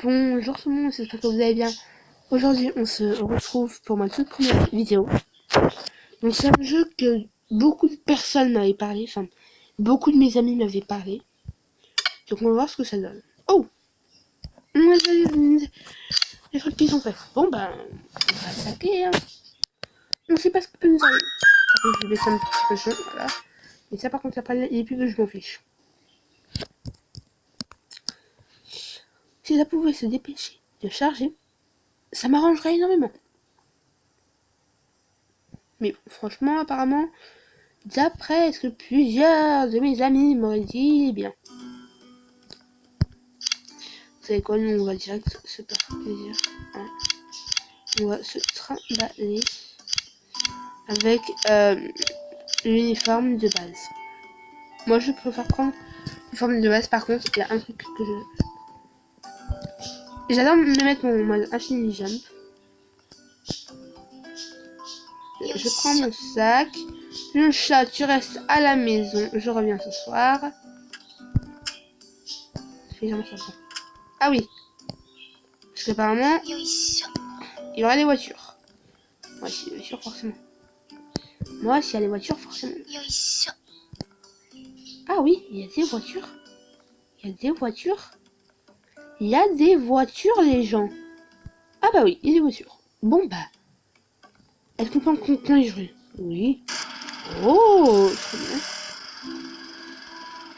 Bonjour tout le monde, j'espère que vous allez bien. Aujourd'hui, on se retrouve pour ma toute première vidéo. Donc c'est un jeu que beaucoup de personnes m'avaient parlé, enfin, beaucoup de mes amis m'avaient parlé. Donc on va voir ce que ça donne. Oh, les trucs qui sont faits. Bon ben, on va attaquer, hein. On sait pas ce que peut nous arriver. Par contre, je vais baisser un petit peu le jeu, voilà. Et ça par contre, après les pubs, je m'en fiche. Si ça pouvait se dépêcher de charger, ça m'arrangerait énormément. Mais bon, franchement, apparemment, d'après ce que plusieurs de mes amis m'auraient dit, il est bien. Vous savez quoi, nous on va direct se faire plaisir. Hein. On va se trimballer avec l'uniforme de base. Moi je préfère prendre l'uniforme de base, par contre, il y a un truc que je... J'adore me mettre mon mode infini jump. Je prends mon sac. Le chat, tu restes à la maison. Je reviens ce soir. Ça fait jamais ça. Ah oui. Parce qu'apparemment, il y aura des voitures. Moi, s'il y a des voitures, forcément. Moi, s'il y a des voitures, forcément. Ah oui, il y a des voitures. Il y a des voitures. Il y a des voitures, les gens. Ah bah oui, il y a des voitures. Bon bah. Est-ce qu'on peut conduire? Oui. Oh, très bien.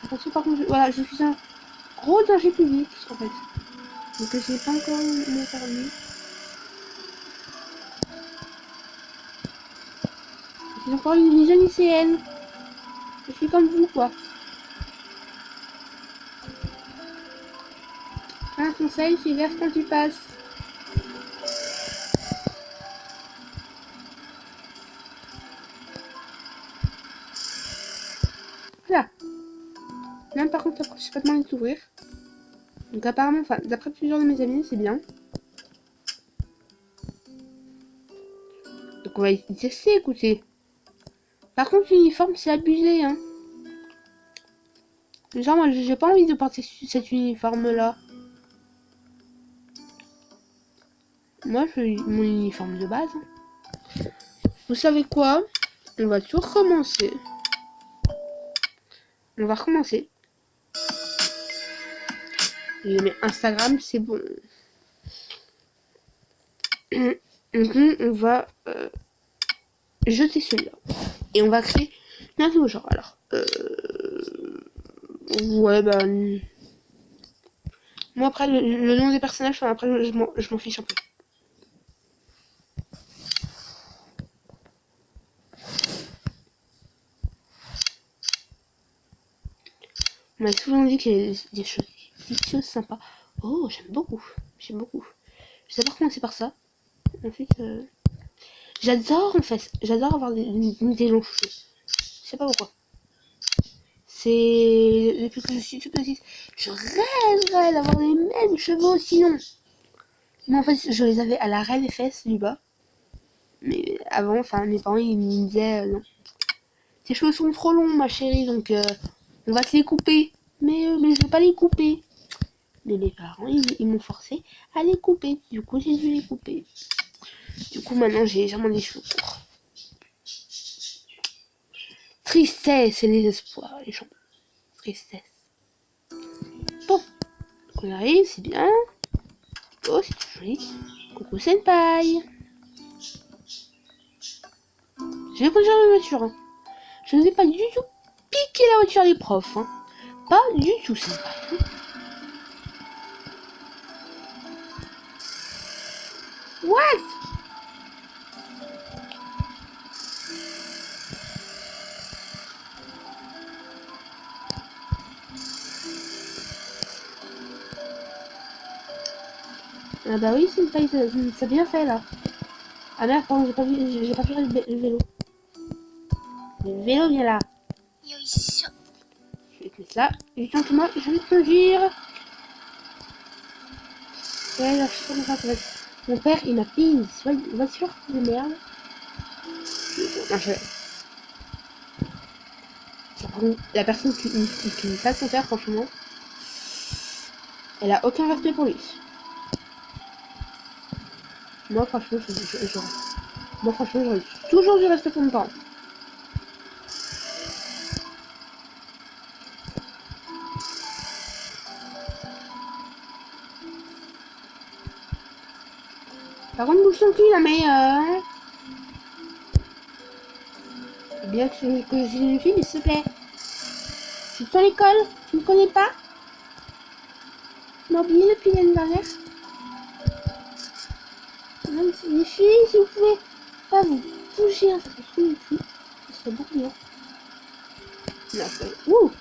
Attention, par contre, voilà, je suis un gros danger public, en fait. Donc je n'ai pas encore mon permis. Je suis encore une jeune lycéenne. Je suis comme vous, quoi. Un conseil, fais gaffe quand tu passes. Voilà. Là, par contre, je sais pas comment l'ouvrir. Donc apparemment, enfin, d'après plusieurs de mes amis, c'est bien. Donc on va essayer, écoutez. Par contre, l'uniforme, c'est abusé, hein. Genre, moi, j'ai pas envie de porter cet uniforme-là. Moi, je veux mon uniforme de base. Vous savez quoi? On va tout recommencer. On va recommencer. Mais Instagram, c'est bon. Donc, on va jeter celui-là. Et on va créer un nouveau genre. Alors, ouais, bah... Moi, après, le nom des personnages, enfin, après, je m'en fiche un peu. On m'a souvent dit qu'il y a des choses sympas. Oh, j'aime beaucoup. J'aime beaucoup. Je sais pas commencer par ça. Ensuite, j'adore, en fait. J'adore avoir des longs cheveux. Je sais pas pourquoi. C'est... Depuis que je suis toute petite, je rêverais d'avoir les mêmes cheveux aussi longs. Mais en fait, je les avais à l'arrêt des fesses du bas. Mais avant, enfin, mes parents, ils me disaient, non. Tes cheveux sont trop longs, ma chérie, donc on va te les couper. Mais je veux pas les couper. Mais mes parents, ils m'ont forcé à les couper. Du coup, j'ai dû les couper. Du coup, maintenant, j'ai légèrement des cheveux courts. Tristesse et désespoir, les gens. Tristesse. Bon, on arrive, c'est bien. Oh, c'est joli. Coucou senpai. Je vais conduire ma voiture. Hein. Je ne vais pas du tout piquer la voiture des profs. Hein. Pas du tout, senpai. Hein. What? Ah bah oui, senpai, ça bien fait là. Ah merde, pardon, j'ai pas vu le vélo. Le vélo vient là. Je vais te mettre là. Du temps que moi, je vais conduire. Ouais, là, je suis trop mon père, il m'a payé une voiture de merde. Non, la personne qui me fasse son père, franchement, elle a aucun respect pour lui. Moi, franchement, moi, franchement, j'aurais toujours dû rester pour mes parents. Par contre, bouge ton cul, là, mais bien que je suis une fille, s'il te plaît. Je suis dans l'école, tu me connais pas? Tu m'as oublié depuis l'année dernière? Même si les filles, si vous pouvez pas vous bouger, hein, ça serait trop une fille. Ça serait beaucoup bien. Non, c'est... Ouh!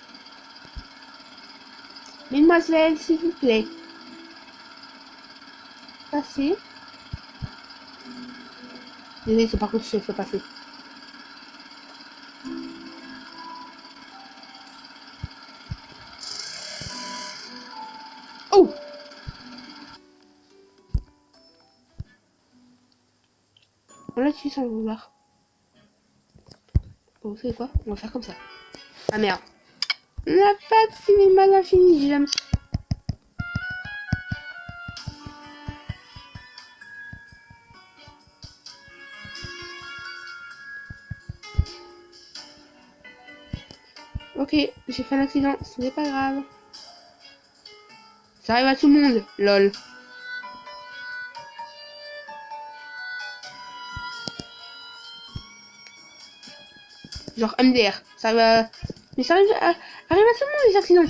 Mesdemoiselles, s'il vous plaît. Passez. Désolé, c'est par contre, je fais passer. Oh! On l'a tué sans le vouloir. Bon, vous savez quoi? On va faire comme ça. Ah merde. On n'a pas de si mal infini, j'aime. Ok, j'ai fait un accident, ce n'est pas grave. Ça arrive à tout le monde, lol. Genre MDR, ça arrive à... Mais ça arrive à tout le monde les accidents.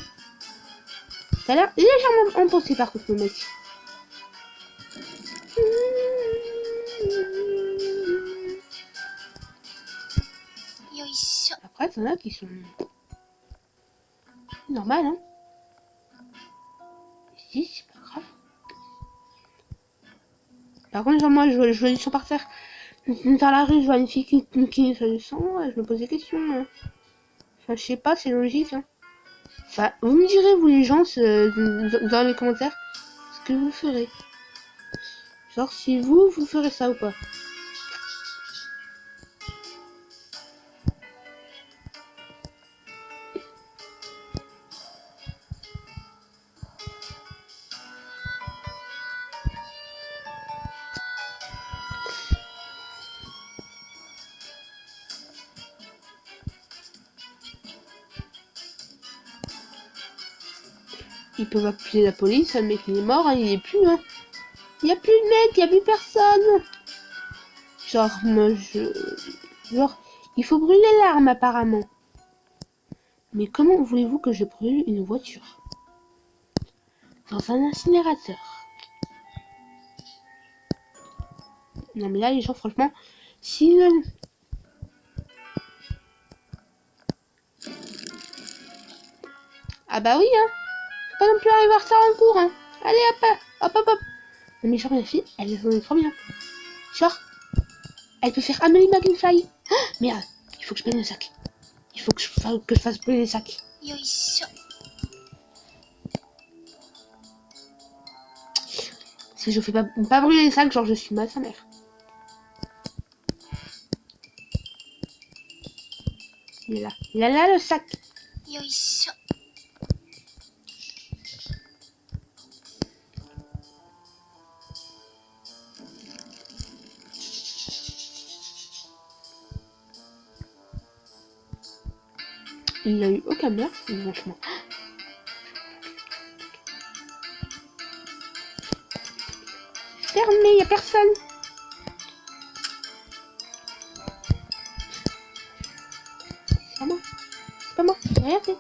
Ça a l'air légèrement impensé par contre le mec. Après, t'en as qui sont... normal, hein. Si, c'est pas grave. Par contre, genre, moi, je vois du sang par terre. Dans la rue, je vois une fille qui fait du sang, je me pose des questions. Hein. Enfin, je sais pas, c'est logique. Hein. Enfin, vous me direz, vous les gens, dans les commentaires, ce que vous ferez. Genre, si vous ferez ça ou pas. Ils peuvent appeler la police, le mec il est mort, hein, il est plus, hein. Il y a plus de mec, il y a plus personne. Genre, moi, genre, il faut brûler l'arme apparemment. Mais comment voulez-vous que je brûle une voiture? Dans un incinérateur. Non mais là, les gens, franchement, si... Ah bah oui, hein. Faut pas non plus arriver à ça en cours, hein. Allez, hop. Non mais genre, la fille, elle est trop bien. Genre, elle peut faire Amélie McFly. Ah, merde, il faut que je prenne le sac. Il faut que je fasse brûler les sacs. Si je fais pas brûler les sacs, genre je suis ma sa mère. Il est là. Il est là le sac. Il n'a eu aucun meurtre, franchement. Fermé, y a personne. C'est pas moi. C'est pas moi. J'ai rien fait.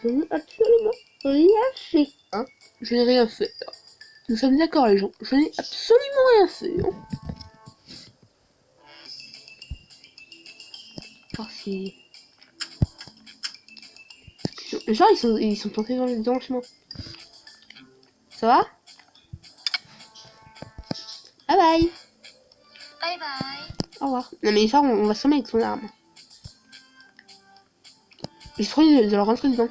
Je n'ai absolument rien fait. Hein, je n'ai rien fait. Nous sommes d'accord, les gens. Je n'ai absolument rien fait. Hein. Oh, si... Genre, ils sont plantés dans le chemin. Ça va? Bye bye. Bye bye. Au revoir. Non mais genre, on va sommer avec son arme. J'ai trop envie de leur rentrer dedans.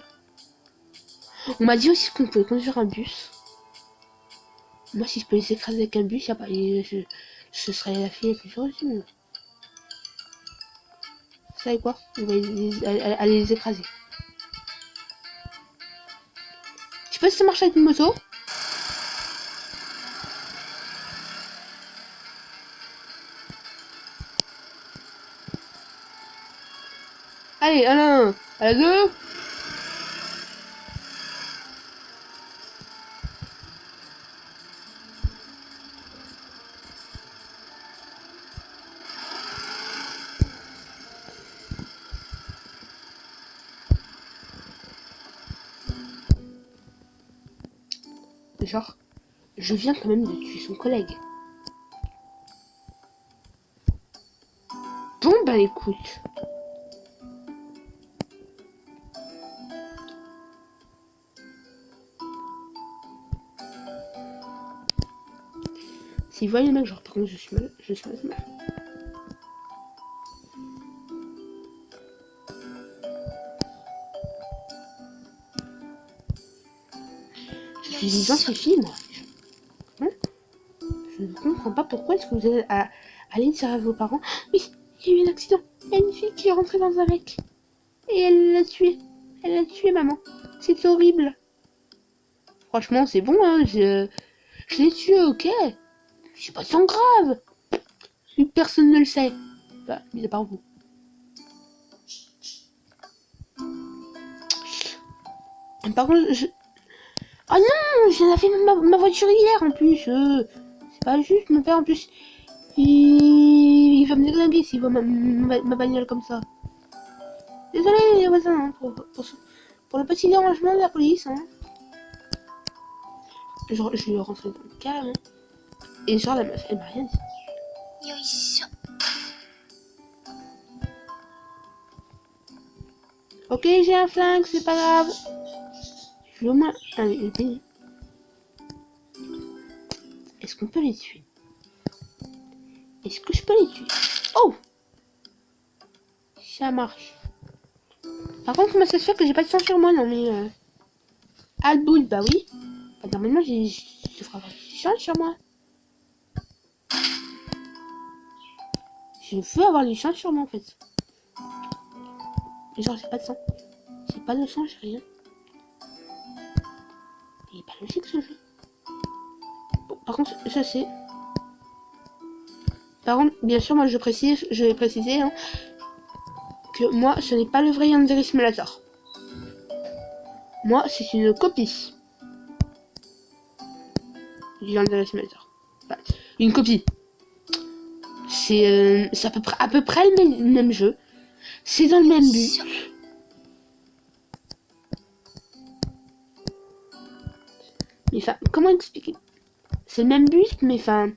On m'a dit aussi qu'on pouvait conduire un bus. Moi, si je peux les écraser avec un bus, y a pas, je serais la fille la plus heureuse du monde. Vous savez quoi? On va aller les écraser. Je sais pas si ça marche avec une moto. Allez, à la 1, à la 2. Genre, je viens quand même de tuer son collègue. Bon, bah écoute. S'il voit les mecs, genre, par contre, je suis mal. Je suis vivant ces filles, moi. Hein? Je ne comprends pas pourquoi est-ce que vous allez aller dire à vos parents. Oui, il y a eu un accident. Il y a une fille qui est rentrée dans un mec. Et elle l'a tué. Elle l'a tué, maman. C'est horrible. Franchement, c'est bon, hein. Je l'ai tué, ok. C'est pas tant grave. Personne ne le sait. Bah, mis à part vous. Par contre, oh non, j'en ai fait ma voiture hier en plus. C'est pas juste, mon père en plus. Il va me déglinguer s'il voit ma bagnole comme ça. Désolé les voisins hein, pour le petit dérangement de la police. Hein. Genre, je lui ai rentré dans le carrément. Et genre, la meuf, elle m'a rien dit. Ok, j'ai un flingue, c'est pas grave. Je vais au moins... Allez, est-ce qu'on peut les tuer? Est-ce que je peux les tuer? Oh! Ça marche. Par contre, comment ça se fait que j'ai pas de sang sur moi? Non mais... Alboul, bah oui. Bah, normalement, je devrais avoir du sang sur moi. Je veux avoir du sang sur moi en fait. Mais genre, j'ai pas de sang. J'ai pas de sang, j'ai rien. Il est pas logique ce jeu. Bon, par contre, je sais. Par contre, bien sûr, moi je vais préciser hein, que moi, ce n'est pas le vrai Yandere Simulator. Moi, c'est une copie du Yandere Simulator. Enfin, une copie. C'est à peu près le même jeu. C'est dans le même but. Mais enfin, comment expliquer? C'est le même but, mais enfin...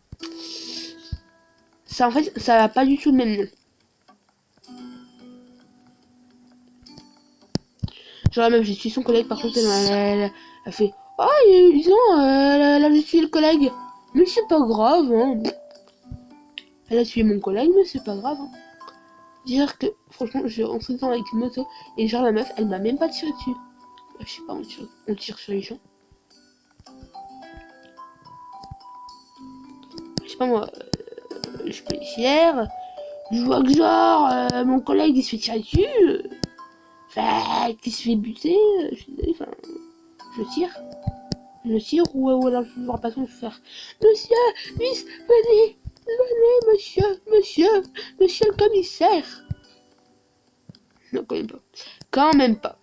Ça, en fait, ça n'a pas du tout le même nom. Genre, la meuf, j'ai tué son collègue, par contre, elle fait... Oh, disons, elle a juste tué le collègue. Mais c'est pas grave, hein. Elle a tué mon collègue, mais c'est pas grave, hein. Dire que, franchement, je rentre dedans avec une moto, et genre, la meuf, elle m'a même pas tiré dessus. Je sais pas, on tire sur les gens. Je sais pas, moi, je suis policière, je vois que genre, mon collègue, il se fait tirer dessus, enfin, qui se fait buter, je suis désolée, enfin, je tire. Je tire ou alors je vois pas son faire. Monsieur, Miss, venez, monsieur le commissaire. Non, quand même pas. Quand même pas.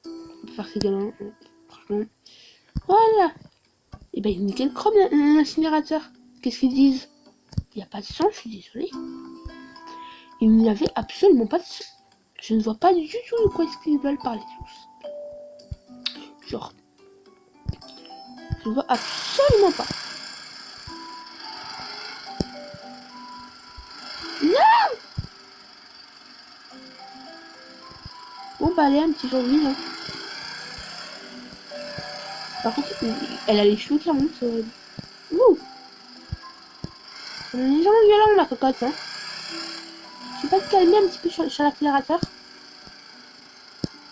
On peut faire ces gamins, franchement. Voilà. Et ben, il nickel chrome l'incinérateur. Qu'est-ce qu'ils disent? Il n'y a pas de sang, je suis désolée. Il n'y avait absolument pas de sang. Je ne vois pas du tout de quoi est-ce qu'ils veulent parler tous. Genre. Je ne vois absolument pas. Non! Bon bah allez, un petit jour de vie, hein. Par contre, elle a les cheveux qui remontent. Ouh! Elle est légèrement violente la cocotte, hein. Je vais pas te calmer un petit peu sur l'accélérateur.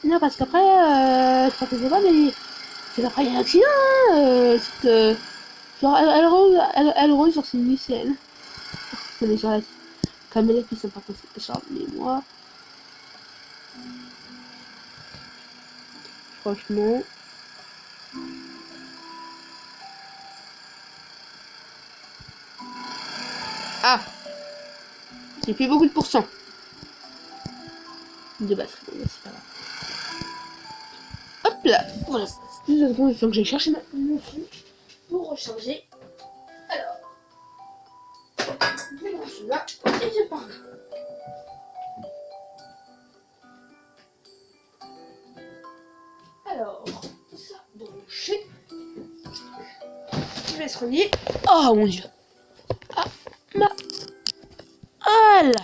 Non, parce qu'après, je crois que c'est pas, mais c'est qu'après il y a un accident, hein. C'est que, genre, elle roule sur ses lycéennes. On est sur la caméra qui sont pas genre, mais moi, franchement. Ah! J'ai plus beaucoup de pourcents. de batterie. Bon, c'est pas grave. Hop là, voilà. Nous avons le temps que j'ai cherché mon truc pour recharger. Alors, je branche là et je pars là. Alors, ça branché. Je vais se relier. Oh mon dieu. Ah, ah là.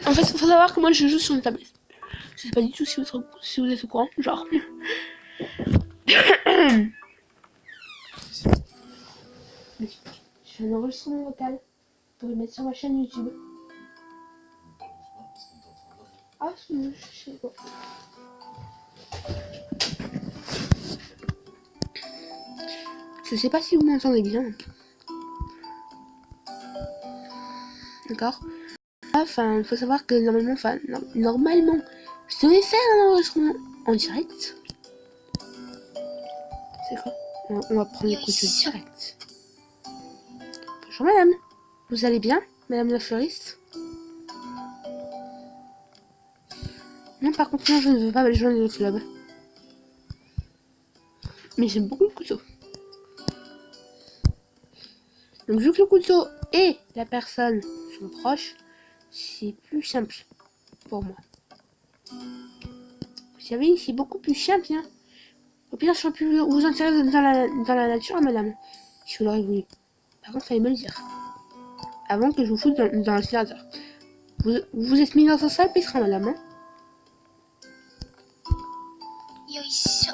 En fait, il faut savoir que moi je joue sur une tablette. Je sais pas du tout si vous êtes au courant, genre. Je fais un enregistrement vocal pour le mettre sur ma chaîne YouTube. Ah, je sais pas. Je sais pas si vous m'entendez bien. D'accord. Enfin, il faut savoir que normalement, je devais faire un enregistrement en direct. C'est quoi? On va prendre les coups de direct. Bonjour madame. Vous allez bien, madame la fleuriste? Non, par contre, non, je ne veux pas joindre le club. Mais j'aime beaucoup le couteau. Donc, vu que le couteau et la personne sont proches, c'est plus simple pour moi. Vous savez, c'est beaucoup plus simple, hein. Au pire, je peux vous intéresser dans la nature, madame, si vous l'aurez voulu. Par contre, fallait me le dire. Avant que je vous foute dans l'aspirateur. Vous êtes mis dans un sale pétrin, madame, hein. Yoisho.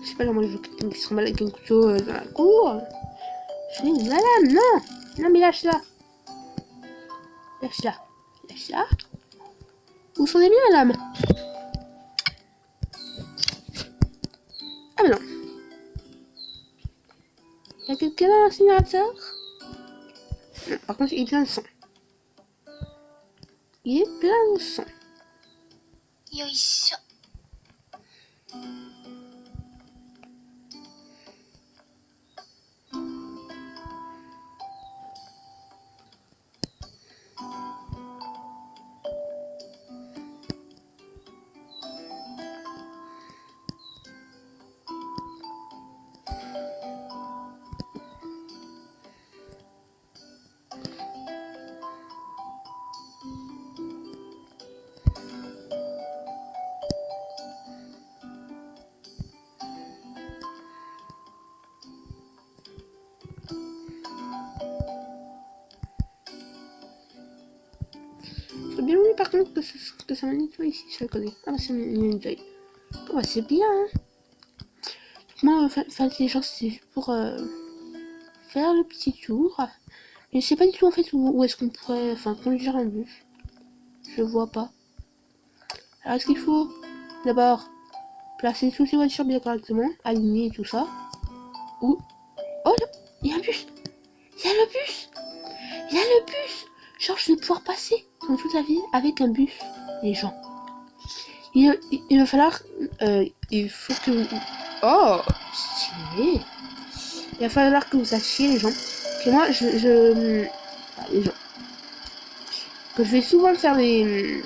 Je sais pas comment les gens qui se remballent avec un couteau dans la cour. Je dis, madame, non. Non, mais lâche-la. Lâche-la. Lâche-la. Vous sentez bien, madame? Ah, mais non. Il y a quelqu'un dans l'incinérateur? Non, par contre, il est plein de sang. Il est plein de sang. Yoisho. Faut bien oui, par contre que ça me nettoie ici, je le connais. Ah bah c'est une nettoie. Oh bah c'est bien, hein. Moi, enfin les gens c'est pour faire le petit tour. Mais je sais pas du tout en fait où est-ce qu'on pourrait conduire un bus. Je vois pas. Alors est-ce qu'il faut d'abord placer toutes les voitures bien correctement, aligner et tout ça. Ou... Oh là, il y a un bus. Il y a le bus. Il y a le bus. Genre je vais pouvoir passer dans toute la ville avec un bus. Les gens. Il va falloir... il faut que... Oh, stylé. Il va falloir que vous sachiez, les gens, que moi, les gens, que je vais souvent faire des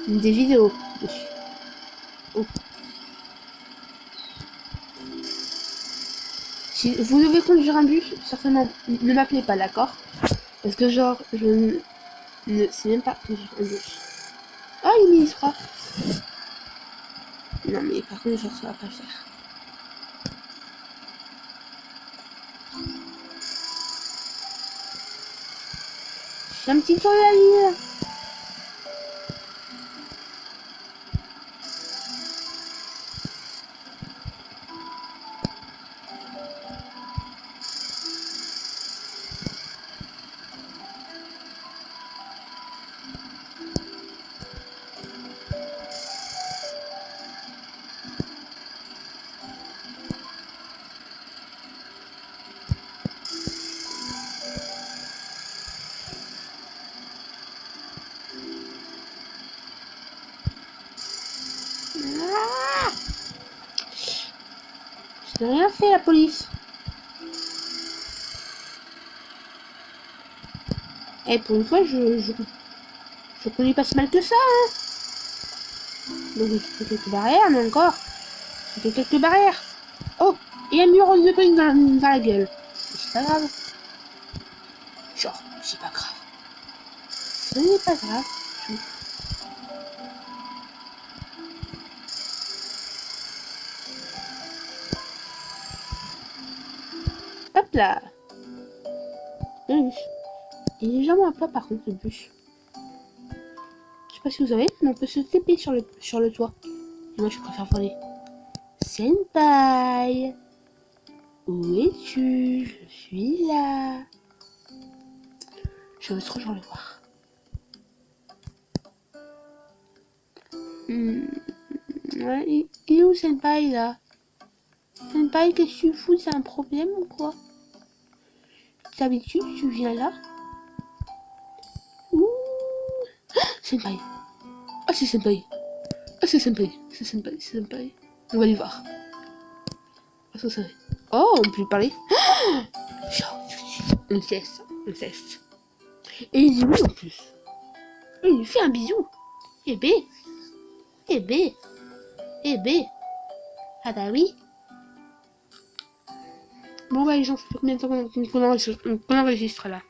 vidéos dessus. Oh. Si vous devez conduire un bus, certainement, ne m'appelez pas, d'accord? Parce que genre, je ne sais même pas conduire un bus. Ah, il est ministre. Non, mais par contre, genre, ça va pas le faire. J'ai un petit tour de la ville. J'ai rien fait, la police. Et pour une fois, je conduis pas si mal que ça, hein. Donc, j'ai quelques barrières, mais encore. J'ai quelques barrières. Oh, et un mur de briques dans la gueule. C'est pas grave. Genre, c'est pas grave. Ce n'est pas grave. Hop là. Le bus. Il est légèrement à plat par contre, le bus. Je sais pas si vous savez, mais on peut se taper sur le toit. Et moi, je préfère voler. Senpai, où es-tu? Je suis là. Je veux trop genre le voir. Ouais, il est où Senpai là? Senpai, qu'est-ce que tu fous? C'est un problème ou quoi? D'habitude, tu viens là? Ouh. Senpai. Ah, c'est Senpai. Ah, c'est Senpai. C'est Senpai, c'est Senpai. On va aller voir. Ah, ça, oh, on peut lui parler. On cesse, on cesse. Et il dit oui en plus. Et il lui fait un bisou. Et B. Et B. Et B. Ah bah oui. Bon bah les gens, ça fait combien de temps qu'on enregistre là?